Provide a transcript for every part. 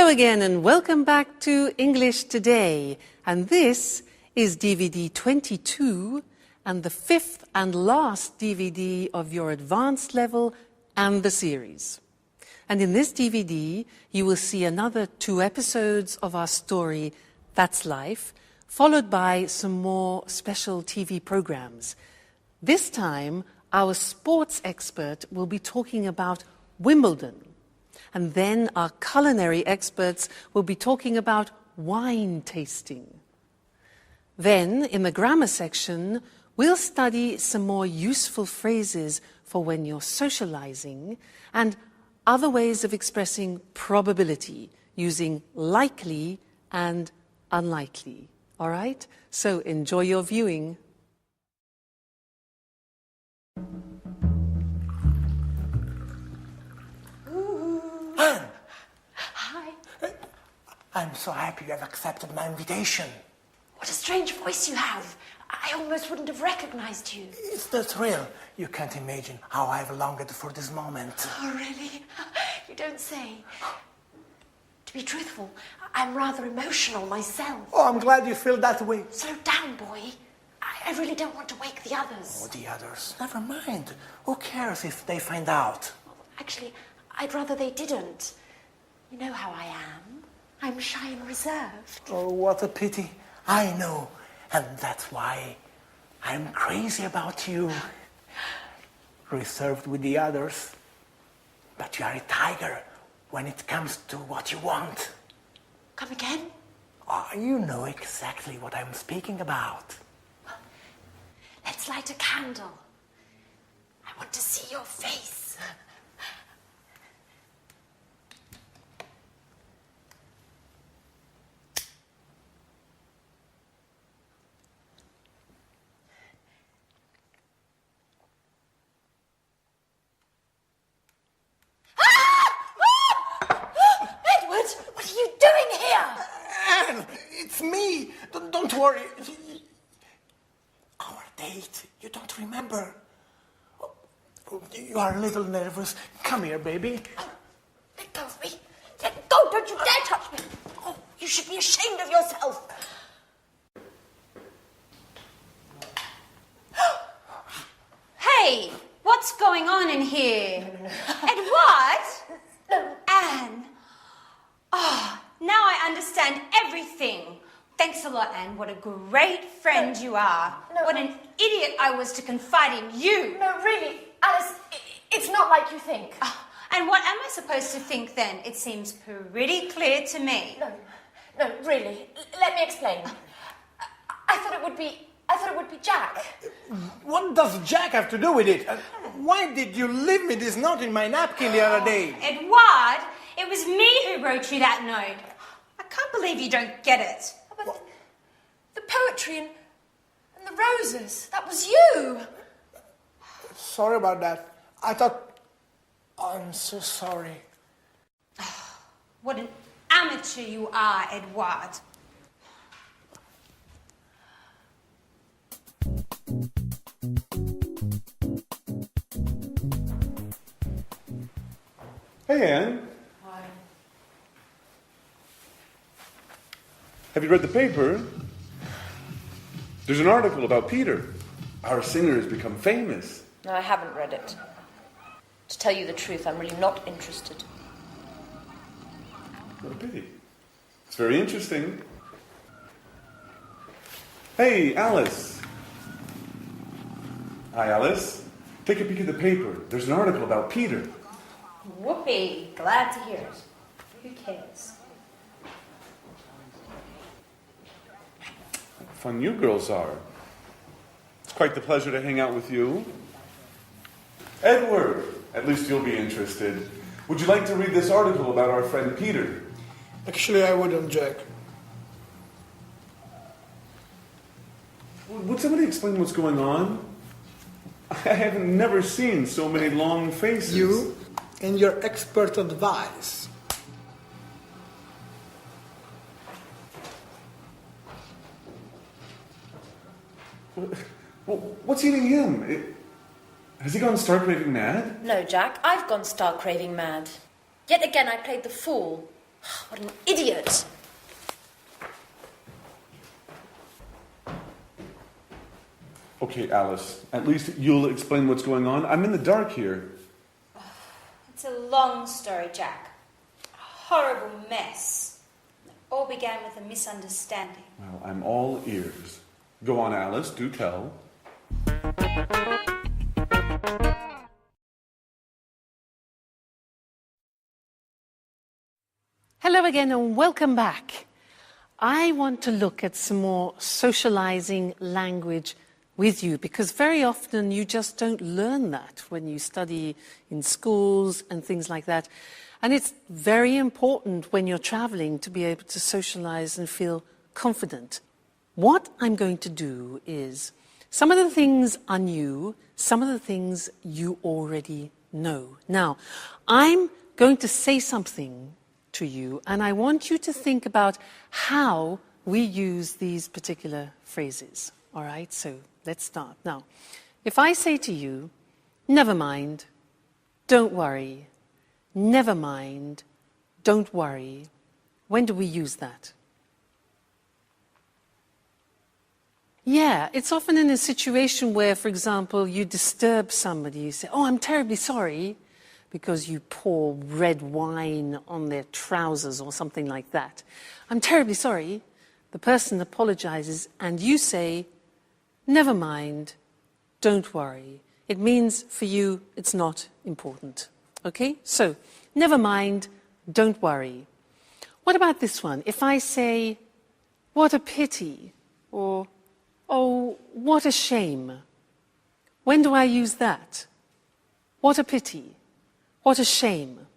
again and welcome back to English Today. And this is DVD 22 and the fifth and last DVD of your advanced level and the series. And in this DVD, you will see another 2 episodes of our story, That's Life, followed by some more special TV programs. This time, our sports expert will be talking about Wimbledon. And then our culinary experts will be talking about wine tasting. Then, in the grammar section, we'll study some more useful phrases for when you're socializing and other ways of expressing probability using likely and unlikely. All right? So enjoy your viewing. Anne! Hi. I'm so happy you have accepted my invitation. What a strange voice you have. I almost wouldn't have recognized you. It's the thrill. You can't imagine how I've longed for this moment. Oh, really? You don't say. To be truthful, I'm rather emotional myself. Oh, I'm glad you feel that way. Slow down, boy. I really don't want to wake the others. Oh, the others? Never mind. Who cares if they find out? Actually, I'd rather they didn't. You know how I am. I'm shy and reserved. Oh, what a pity. I know. And that's why I'm crazy about you. Reserved with the others. But you are a tiger when it comes to what you want. Come again? Oh, you know exactly what I'm speaking about. Let's light a candle. I want to see your face. What are you doing here? Anne, it's me. Don't worry. Our date, you don't remember. Oh, you are a little nervous. Come here, baby. Oh, let go of me. Let go. Don't you dare touch me. Oh, you should be ashamed of yourself. Hey, what's going on in here? Edward? No. Anne? Oh, now I understand everything. Thanks a lot, Anne. What a great friend you are. No. What an idiot I was to confide in you. No, really, Alice, it's not like you think. Oh, and what am I supposed to think then? It seems pretty clear to me. No, really. Let me explain. I thought it would be Jack. What does Jack have to do with it? Why did you leave me this note in my napkin the other day? Edward, it was me who wrote you that note. I can't believe you don't get it. But the poetry and the roses, that was you. Sorry about that. I thought... I'm so sorry. What an amateur you are, Edward. Hey, Anne. Hi. Have you read the paper? There's an article about Peter. Our singer has become famous. No, I haven't read it. To tell you the truth, I'm really not interested. What a pity. It's very interesting. Hey, Alice. Hi, Alice. Take a peek at the paper. There's an article about Peter. Whoopee, glad to hear it. Who cares? Fun you girls are. It's quite the pleasure to hang out with you. Edward, at least you'll be interested. Would you like to read this article about our friend Peter? Actually, I wouldn't, Jack. Would somebody explain what's going on? I have never seen so many long faces. You and your expert advice. What's eating him? Has he gone star-craving mad? No, Jack, I've gone star-craving mad. Yet again, I played the fool. What an idiot. Okay, Alice, at least you'll explain what's going on. I'm in the dark here. It's a long story, Jack. A horrible mess. It all began with a misunderstanding. Well, I'm all ears. Go on, Alice, do tell. Hello again and welcome back. I want to look at some more socializing language with you because very often you just don't learn that when you study in schools and things like that. And it's very important when you're traveling to be able to socialize and feel confident. What I'm going to do is some of the things are new, some of the things you already know. Now, I'm going to say something to you and I want you to think about how we use these particular phrases. All right, so let's start. Now, if I say to you, never mind, don't worry, never mind, don't worry, when do we use that? Yeah, it's often in a situation where, for example, you disturb somebody, you say, oh, I'm terribly sorry, because you pour red wine on their trousers or something like that. I'm terribly sorry. The person apologizes and you say, never mind, don't worry. It means for you it's not important. Okay? So, never mind, don't worry. What about this one? If I say, what a pity, or, oh, what a shame. When do I use that? What a pity. What a shame.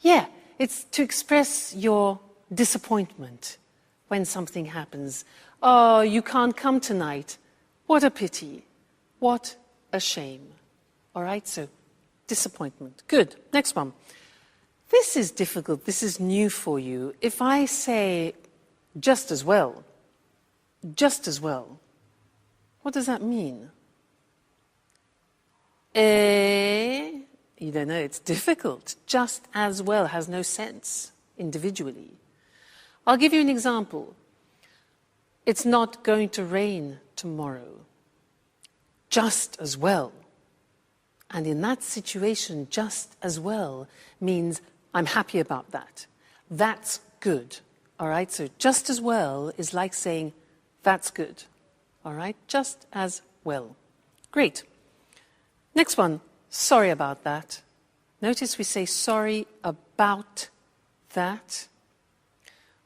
Yeah, it's to express your disappointment when something happens. Oh, you can't come tonight. What a pity. What a shame. All right, so disappointment. Good. Next one. This is difficult. This is new for you. If I say just as well, what does that mean? You don't know, it's difficult. Just as well has no sense individually. I'll give you an example. It's not going to rain tomorrow. Just as well. And in that situation, just as well means I'm happy about that. That's good. All right, so just as well is like saying that's good. All right, just as well. Great. Next one, sorry about that. Notice we say sorry about that.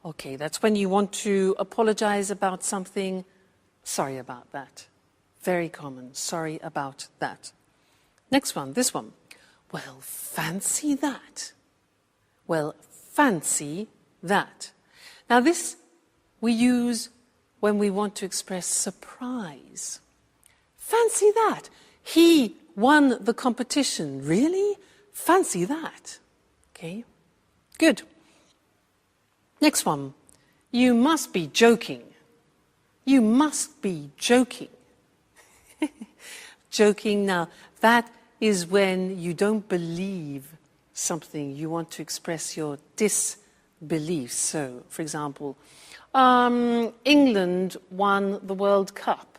Okay, that's when you want to apologize about something. Sorry about that. Very common, sorry about that. Next one, this one. Well, fancy that. Well, fancy that. Now this we use when we want to express surprise. Fancy that. He won the competition. Really? Fancy that. Okay, good. Next one. You must be joking. You must be joking. Joking, now, that is when you don't believe something. You want to express your disbelief. So, for example, England won the World Cup.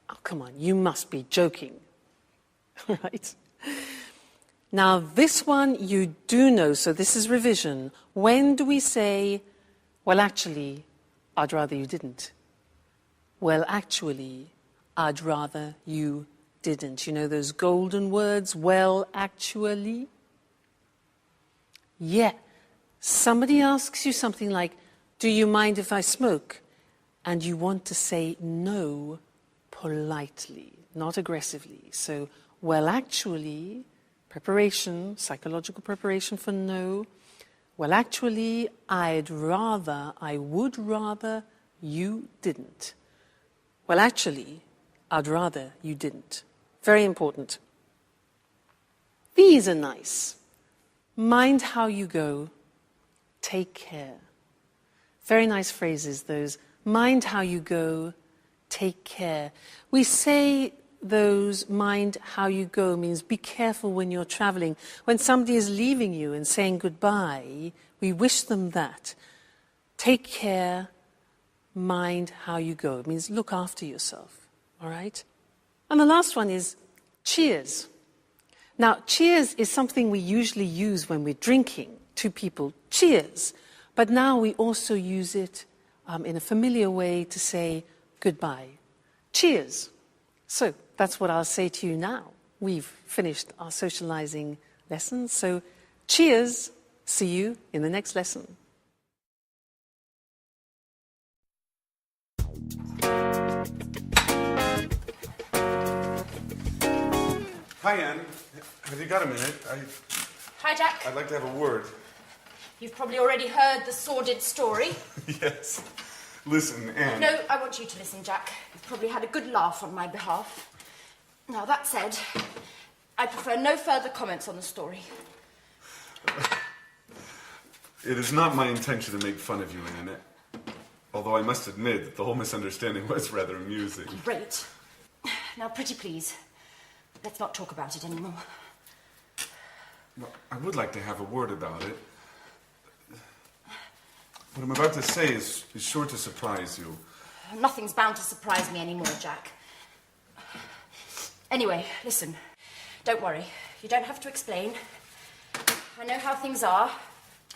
Oh, come on, you must be joking. Right? Now, this one you do know, so this is revision. When do we say, well, actually, I'd rather you didn't? Well, actually, I'd rather you didn't. You know those golden words, well, actually? Yeah. Somebody asks you something like, do you mind if I smoke? And you want to say no politely, not aggressively. So, well, actually, preparation, psychological preparation for no. Well, actually, I would rather you didn't. Well, actually, I'd rather you didn't. Very important. These are nice. Mind how you go. Take care. Very nice phrases, those. Mind how you go. Take care. We say those mind how you go means be careful when you're traveling. When somebody is leaving you and saying goodbye, we wish them that. Take care, mind how you go. It means look after yourself, all right? And the last one is cheers. Now, cheers is something we usually use when we're drinking. Two people, cheers. But now we also use it in a familiar way to say goodbye. Cheers. So that's what I'll say to you now. We've finished our socializing lesson. So cheers. See you in the next lesson. Hi, Anne. Have you got a minute? Hi, Jack. I'd like to have a word. You've probably already heard the sordid story. Yes. Listen, Anne. No, I want you to listen, Jack. You've probably had a good laugh on my behalf. Now, that said, I prefer no further comments on the story. It is not my intention to make fun of you, Anne. Although I must admit that the whole misunderstanding was rather amusing. Great. Now, pretty please, let's not talk about it anymore. Well, I would like to have a word about it. What I'm about to say is sure to surprise you. Nothing's bound to surprise me anymore, Jack. Anyway, listen. Don't worry. You don't have to explain. I know how things are.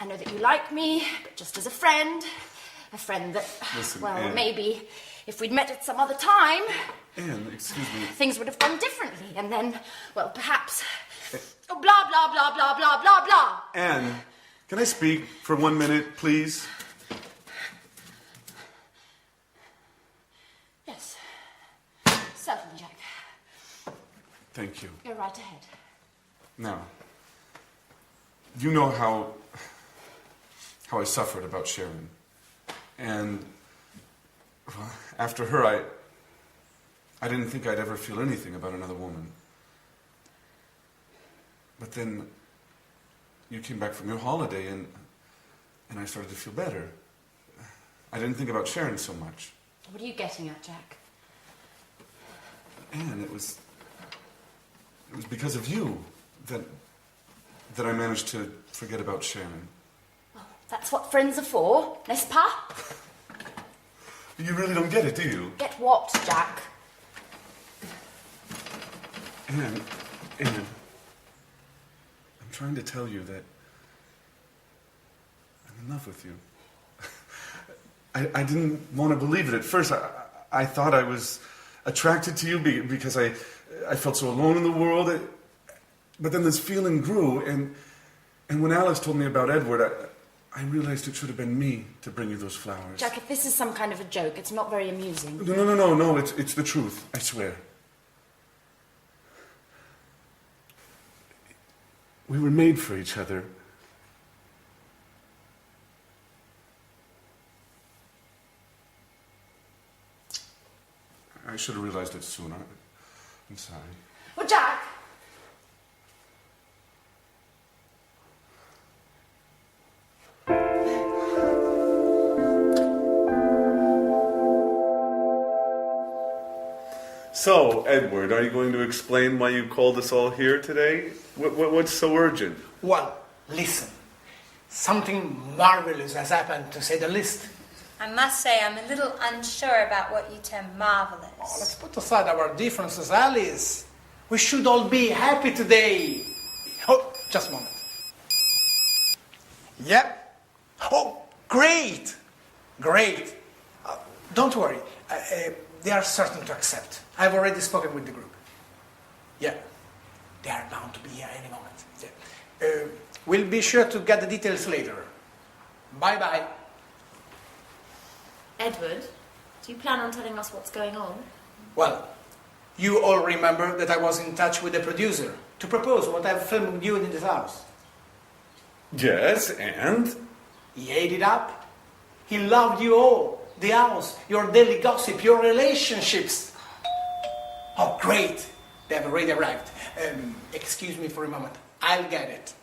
I know that you like me, but just as a friend. A friend that, listen, well, Anne. maybe if we'd met at some other time... Anne, excuse me. Things would have gone differently, and then, well, perhaps... Oh, blah, blah, blah, blah, blah, blah, blah. Anne, can I speak for 1 minute, please? Yes. Certainly, Jack. Thank you. Go right ahead. Now, you know how I suffered about Sharon. And well, after her, I didn't think I'd ever feel anything about another woman. But then you came back from your holiday and I started to feel better. I didn't think about Sharon so much. What are you getting at, Jack? And it was because of you that I managed to forget about Sharon. Well, that's what friends are for, n'est-ce pas? You really don't get it, do you? Get what, Jack? Anne, I'm trying to tell you that I'm in love with you. I didn't want to believe it at first. I thought I was attracted to you because I felt so alone in the world. But then this feeling grew, and when Alice told me about Edward, I realized it should have been me to bring you those flowers. Jack, if this is some kind of a joke, it's not very amusing. No, it's the truth, I swear. We were made for each other. I should have realized it sooner. I'm sorry. Well, Jack! So, Edward, are you going to explain why you called us all here today? What's so urgent? Well, listen. Something marvelous has happened, to say the least. I must say I'm a little unsure about what you term marvelous. Oh, let's put aside our differences, Alice. We should all be happy today. Oh, just a moment. Yep. Oh, great. Great. Don't worry. They are certain to accept. I've already spoken with the group. Yeah. They are bound to be here any moment. Yeah. We'll be sure to get the details later. Bye-bye. Edward, do you plan on telling us what's going on? Well, you all remember that I was in touch with the producer to propose what I've filmed with you in this house. Yes, and? He ate it up. He loved you all. The house, your daily gossip, your relationships. Oh, great. They have already arrived. Excuse me for a moment. I'll get it.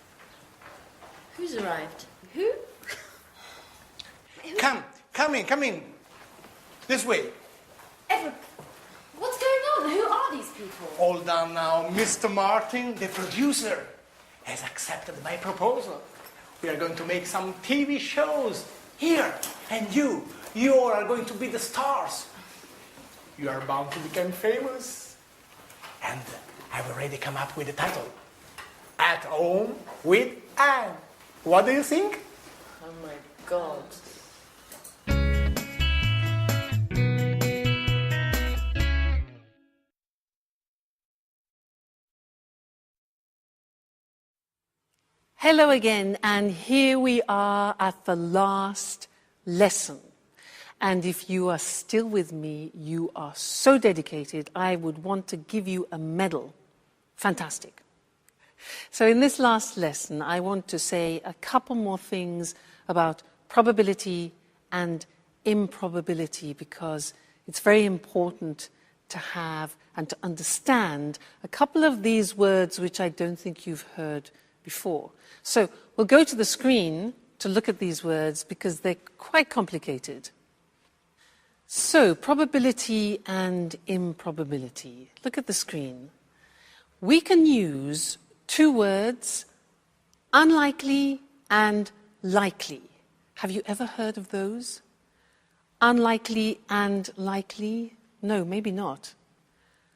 Who's arrived? Who? Come in. This way. Edward, what's going on? Who are these people. All done now. Mr. Martin, the producer, has accepted my proposal. We are going to make some TV shows here. And you all are going to be the stars. You are bound to become famous. And I've already come up with the title. At Home with Anne. What do you think? Oh my God. Hello again, and here we are at the last lesson. And if you are still with me, you are so dedicated, I would want to give you a medal. Fantastic. So in this last lesson, I want to say a couple more things about probability and improbability, because it's very important to have and to understand a couple of these words which I don't think you've heard before. So we'll go to the screen to look at these words because they're quite complicated. So, probability and improbability. Look at the screen. We can use two words, unlikely and likely. Have you ever heard of those? Unlikely and likely? No, maybe not.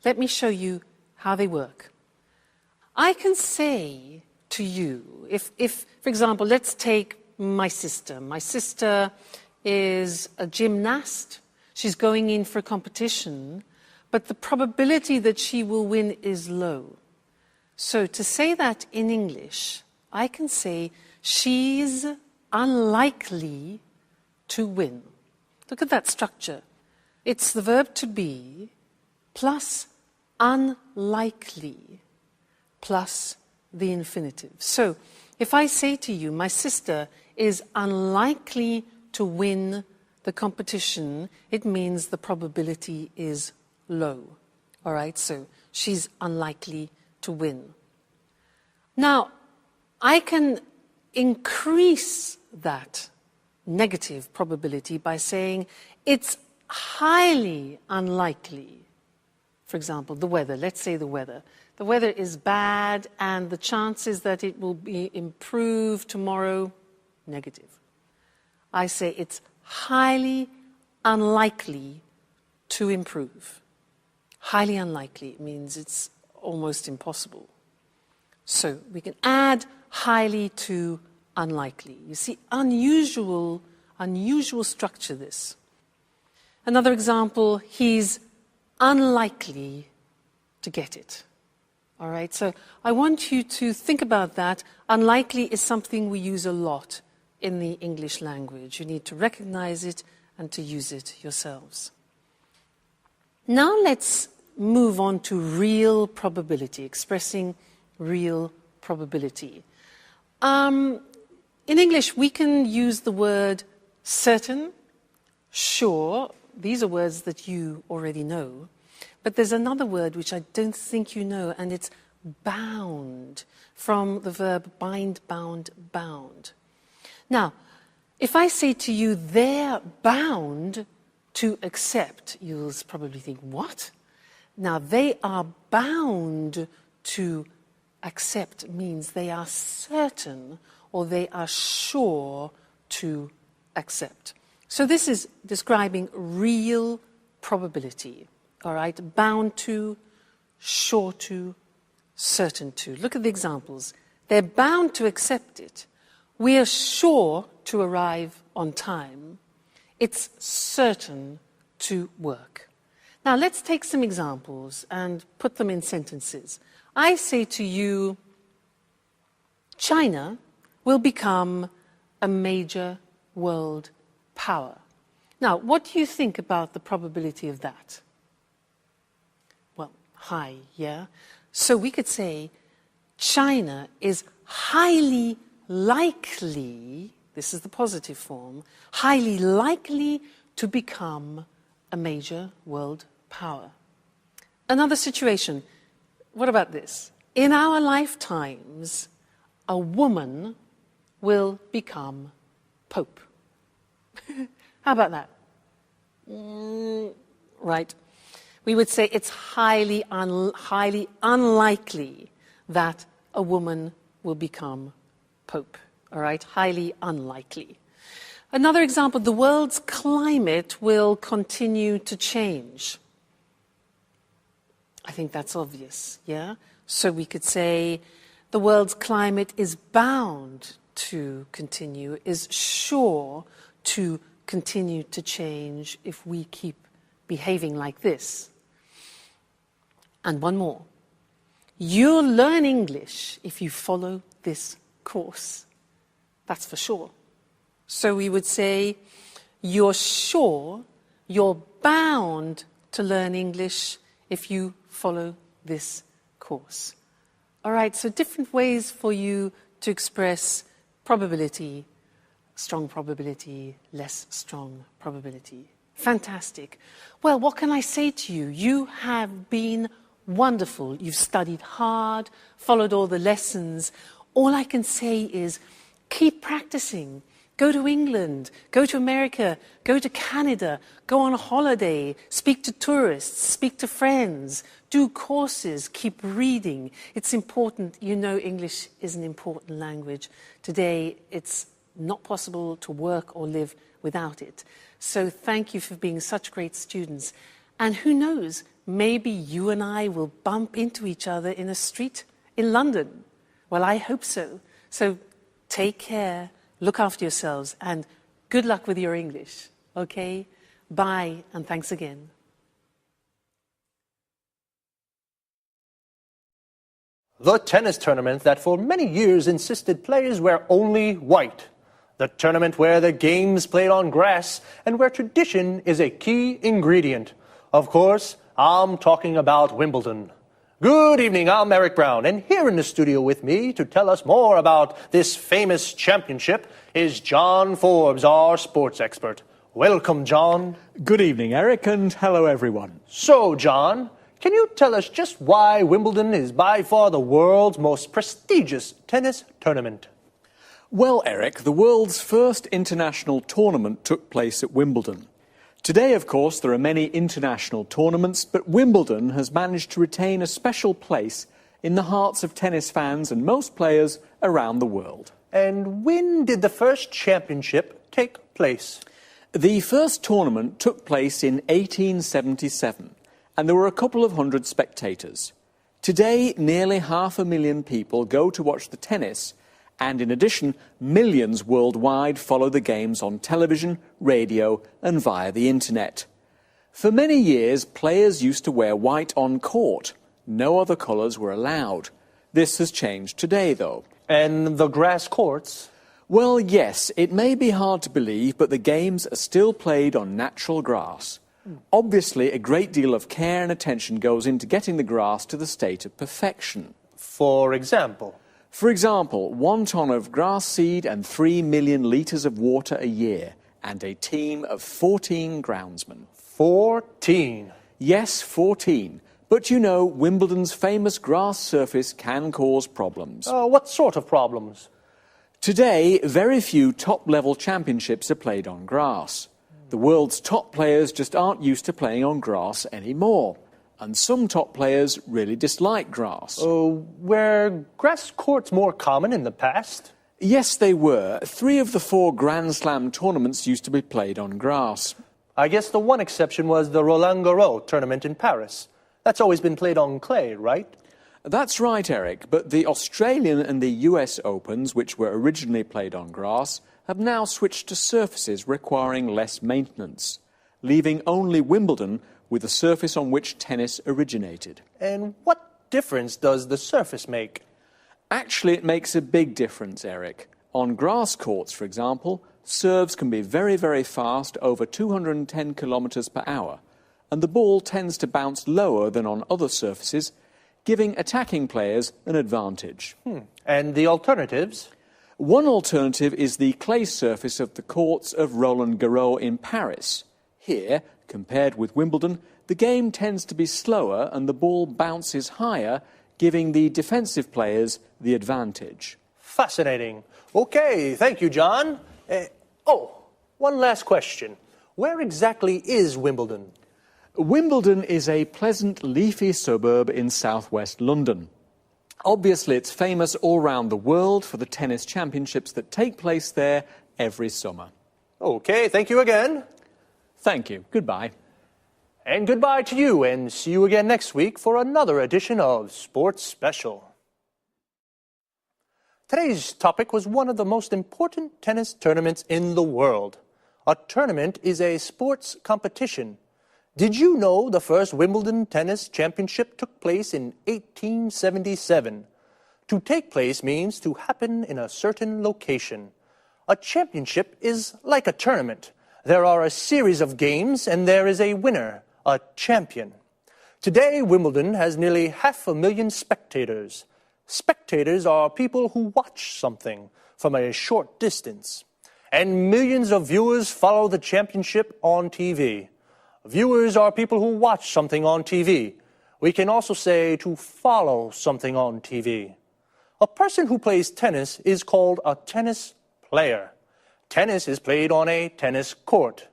Let me show you how they work. I can say to you, if, for example, let's take my sister. My sister is a gymnast. She's going in for a competition, but the probability that she will win is low. So to say that in English, I can say she's unlikely to win. Look at that structure. It's the verb to be plus unlikely plus the infinitive. So if I say to you, my sister is unlikely to win the competition, it means the probability is low. All right, so she's unlikely to win. Now, I can increase that negative probability by saying it's highly unlikely. For example, the weather. Let's say the weather. The weather is bad and the chances that it will be improved tomorrow, negative. I say it's highly unlikely to improve. Highly unlikely means it's almost impossible. So we can add highly to unlikely. You see, unusual structure this. Another example, he's unlikely to get it. All right, so I want you to think about that. Unlikely is something we use a lot in the English language. You need to recognize it and to use it yourselves. Now let's move on to real probability, expressing real probability. In English, we can use the word certain, sure. These are words that you already know. But there's another word which I don't think you know, and it's bound, from the verb bind, bound, bound. Now, if I say to you, they're bound to accept, you'll probably think, what? Now, they are bound to accept means they are certain or they are sure to accept. So this is describing real probability. All right, bound to, sure to, certain to. Look at the examples. They're bound to accept it. We are sure to arrive on time. It's certain to work. Now, let's take some examples and put them in sentences. I say to you, China will become a major world power. Now, what do you think about the probability of that? Well, high, yeah? So we could say China is highly likely, this is the positive form, highly likely to become a major world power. Another situation, what about this? In our lifetimes, a woman will become Pope. How about that? Right. We would say it's highly unlikely that a woman will become Pope. All right? Highly unlikely. Another example, the world's climate will continue to change. I think that's obvious, yeah? So we could say the world's climate is bound to continue, is sure to continue to change if we keep behaving like this. And one more. You'll learn English if you follow this course. That's for sure. So we would say, you're sure, you're bound to learn English if you follow this course. All right, so different ways for you to express probability, strong probability, less strong probability. Fantastic. Well, what can I say to you? You have been wonderful. You've studied hard, followed all the lessons. All I can say is keep practicing. Go to England, go to America, go to Canada, go on a holiday, speak to tourists, speak to friends, do courses, keep reading. It's important. You know English is an important language. Today, it's not possible to work or live without it. So thank you for being such great students. And who knows, maybe you and I will bump into each other in a street in London. Well, I hope so. So take care. Look after yourselves, and good luck with your English, okay? Bye, and thanks again. The tennis tournament that for many years insisted players wear only white. The tournament where the game's played on grass and where tradition is a key ingredient. Of course, I'm talking about Wimbledon. Good evening, I'm Eric Brown, and here in the studio with me to tell us more about this famous championship is John Forbes, our sports expert. Welcome, John. Good evening, Eric, and hello, everyone. So, John, can you tell us just why Wimbledon is by far the world's most prestigious tennis tournament? Well, Eric, the world's first international tournament took place at Wimbledon. Today, of course, there are many international tournaments, but Wimbledon has managed to retain a special place in the hearts of tennis fans and most players around the world. And when did the first championship take place? The first tournament took place in 1877, and there were a couple of hundred spectators. Today, nearly 500,000 people go to watch the tennis, and in addition, millions worldwide follow the games on television, radio, and via the internet. For many years, players used to wear white on court. No other colours were allowed. This has changed today, though. And the grass courts? Well, yes, it may be hard to believe, but the games are still played on natural grass. Obviously, a great deal of care and attention goes into getting the grass to the state of perfection. For example? For example, 1 ton of grass seed and 3 million litres of water a year, and a team of 14 groundsmen. 14? Yes, 14. But you know, Wimbledon's famous grass surface can cause problems. What sort of problems? Today, very few top-level championships are played on grass. The world's top players just aren't used to playing on grass anymore. And some top players really dislike grass. Were grass courts more common in the past? Yes, they were. 3 of the 4 Grand Slam tournaments used to be played on grass. I guess the one exception was the Roland Garros tournament in Paris. That's always been played on clay, right? That's right, Eric, but the Australian and the US Opens, which were originally played on grass, have now switched to surfaces requiring less maintenance, leaving only Wimbledon with the surface on which tennis originated. And what difference does the surface make? Actually, it makes a big difference, Eric. On grass courts, for example, serves can be very, very fast, over 210 kilometres per hour, and the ball tends to bounce lower than on other surfaces, giving attacking players an advantage. And the alternatives? One alternative is the clay surface of the courts of Roland Garros in Paris. Here, compared with Wimbledon, the game tends to be slower and the ball bounces higher, giving the defensive players the advantage. Fascinating. Okay, thank you, John. One last question. Where exactly is Wimbledon? Wimbledon is a pleasant, leafy suburb in southwest London. Obviously, it's famous all around the world for the tennis championships that take place there every summer. Okay, thank you again. Thank you. Goodbye. And goodbye to you, and see you again next week for another edition of Sports Special. Today's topic was one of the most important tennis tournaments in the world. A tournament is a sports competition. Did you know the first Wimbledon Tennis Championship took place in 1877? To take place means to happen in a certain location. A championship is like a tournament. There are a series of games and there is a winner, a champion. Today, Wimbledon has nearly 500,000 spectators. Spectators are people who watch something from a short distance. And millions of viewers follow the championship on TV. Viewers are people who watch something on TV. We can also say to follow something on TV. A person who plays tennis is called a tennis player. Tennis is played on a tennis court.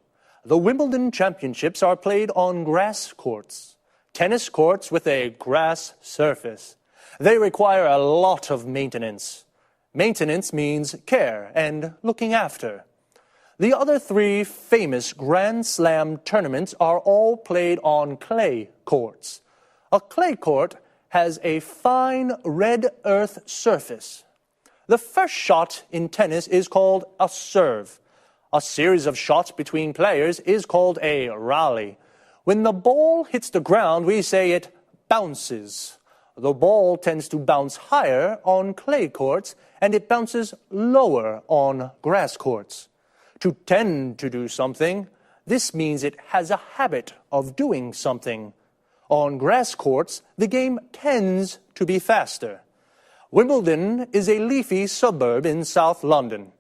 The Wimbledon Championships are played on grass courts. Tennis courts with a grass surface. They require a lot of maintenance. Maintenance means care and looking after. The other three famous Grand Slam tournaments are all played on clay courts. A clay court has a fine red earth surface. The first shot in tennis is called a serve. A series of shots between players is called a rally. When the ball hits the ground, we say it bounces. The ball tends to bounce higher on clay courts, and it bounces lower on grass courts. To tend to do something, this means it has a habit of doing something. On grass courts, the game tends to be faster. Wimbledon is a leafy suburb in South London.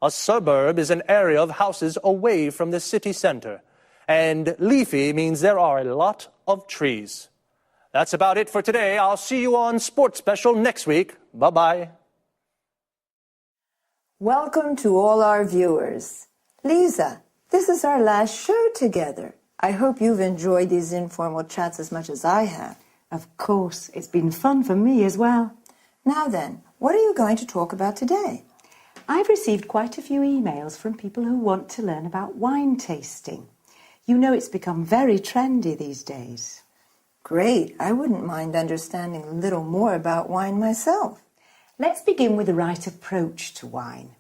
A suburb is an area of houses away from the city centre. And leafy means there are a lot of trees. That's about it for today. I'll see you on Sports Special next week. Bye-bye. Welcome to all our viewers. Lisa, this is our last show together. I hope you've enjoyed these informal chats as much as I have. Of course, it's been fun for me as well. Now then, what are you going to talk about today? I've received quite a few emails from people who want to learn about wine tasting. You know it's become very trendy these days. Great. I wouldn't mind understanding a little more about wine myself. Let's begin with the right approach to wine.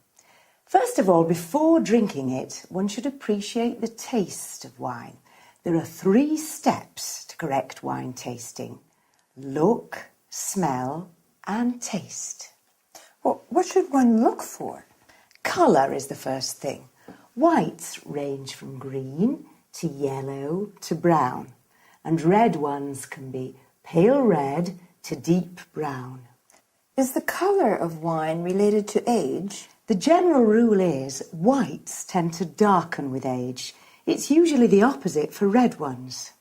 First of all, before drinking it, one should appreciate the taste of wine. There are 3 steps to correct wine tasting: look, smell, and taste. Well, what should one look for? Colour is the first thing. Whites range from green to yellow to brown, and red ones can be pale red to deep brown. Is the colour of wine related to age? The general rule is whites tend to darken with age. It's usually the opposite for red ones.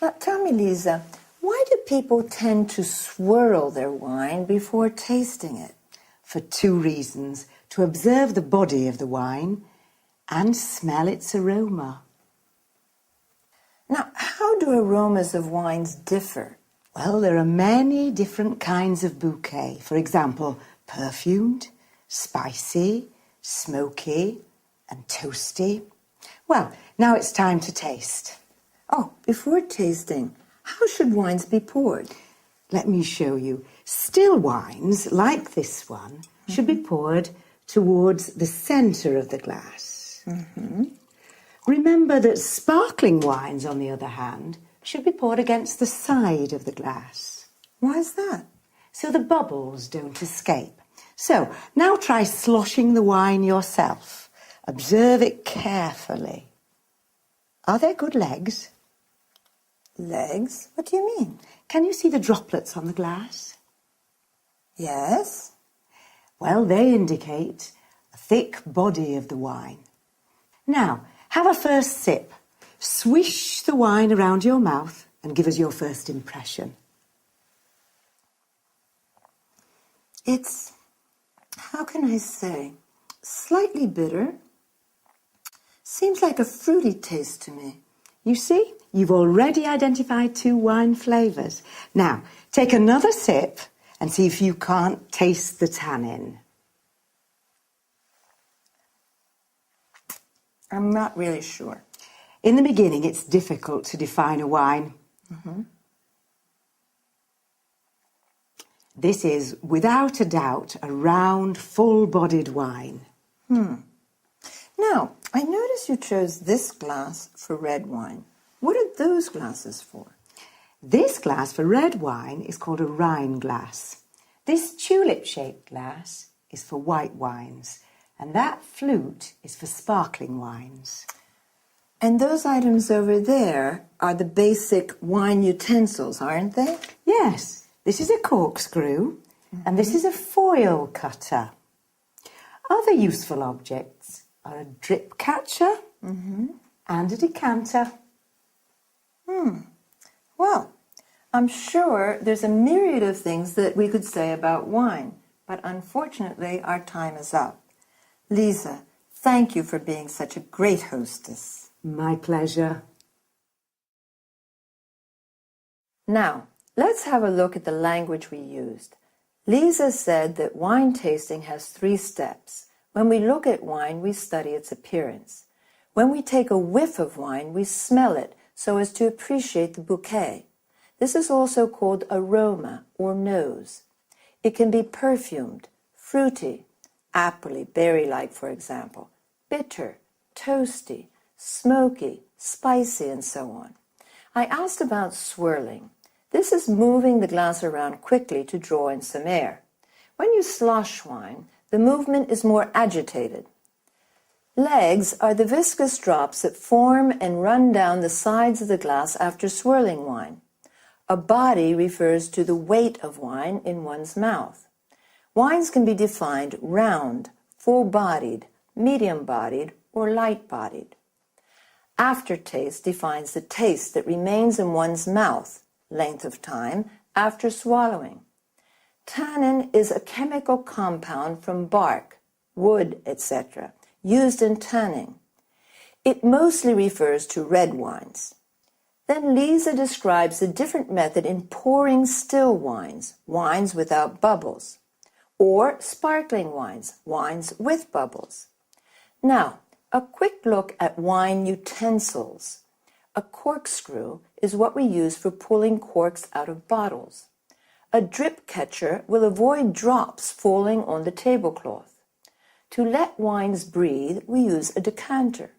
Now tell me, Lisa, why do people tend to swirl their wine before tasting it? For 2 reasons: to observe the body of the wine and smell its aroma. Now, how do aromas of wines differ? Well, there are many different kinds of bouquet. For example, perfumed, spicy, smoky, and toasty. Well, now it's time to taste. Oh, before tasting, how should wines be poured? Let me show you. Still wines, like this one, should be poured towards the centre of the glass. Remember that sparkling wines, on the other hand, should be poured against the side of the glass. Why is that? So the bubbles don't escape. So, now try sloshing the wine yourself. Observe it carefully. Are there good legs? Legs? What do you mean? Can you see the droplets on the glass? Yes. Well, they indicate a thick body of the wine. Now, have a first sip. Swish the wine around your mouth and give us your first impression. It's, how can I say, slightly bitter. Seems like a fruity taste to me. You see, you've already identified 2 wine flavours. Now, take another sip and see if you can't taste the tannin. I'm not really sure. In the beginning, it's difficult to define a wine. This is, without a doubt, a round, full-bodied wine. Now, I notice you chose this glass for red wine. What are those glasses for? This glass for red wine is called a Rhine glass. This tulip-shaped glass is for white wines, and that flute is for sparkling wines. And those items over there are the basic wine utensils, aren't they? Yes, this is a corkscrew, and this is a foil cutter. Other useful objects are a drip catcher and a decanter. Well, I'm sure there's a myriad of things that we could say about wine, but unfortunately our time is up. Lisa, thank you for being such a great hostess. My pleasure. Now, let's have a look at the language we used. Lisa said that wine tasting has 3 steps. When we look at wine, we study its appearance. When we take a whiff of wine, we smell it so as to appreciate the bouquet. This is also called aroma or nose. It can be perfumed, fruity, appley, berry-like, for example, bitter, toasty, smoky, spicy, and so on. I asked about swirling. This is moving the glass around quickly to draw in some air. When you slosh wine, the movement is more agitated. Legs are the viscous drops that form and run down the sides of the glass after swirling wine. A body refers to the weight of wine in one's mouth. Wines can be defined round, full-bodied, medium-bodied, or light-bodied. Aftertaste defines the taste that remains in one's mouth, length of time, after swallowing. Tannin is a chemical compound from bark, wood, etc., used in tanning. It mostly refers to red wines. Then Lisa describes the different method in pouring still wines, wines without bubbles, or sparkling wines, wines with bubbles. Now, a quick look at wine utensils. A corkscrew is what we use for pulling corks out of bottles. A drip catcher will avoid drops falling on the tablecloth. To let wines breathe, we use a decanter.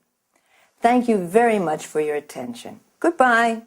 Thank you very much for your attention. Goodbye.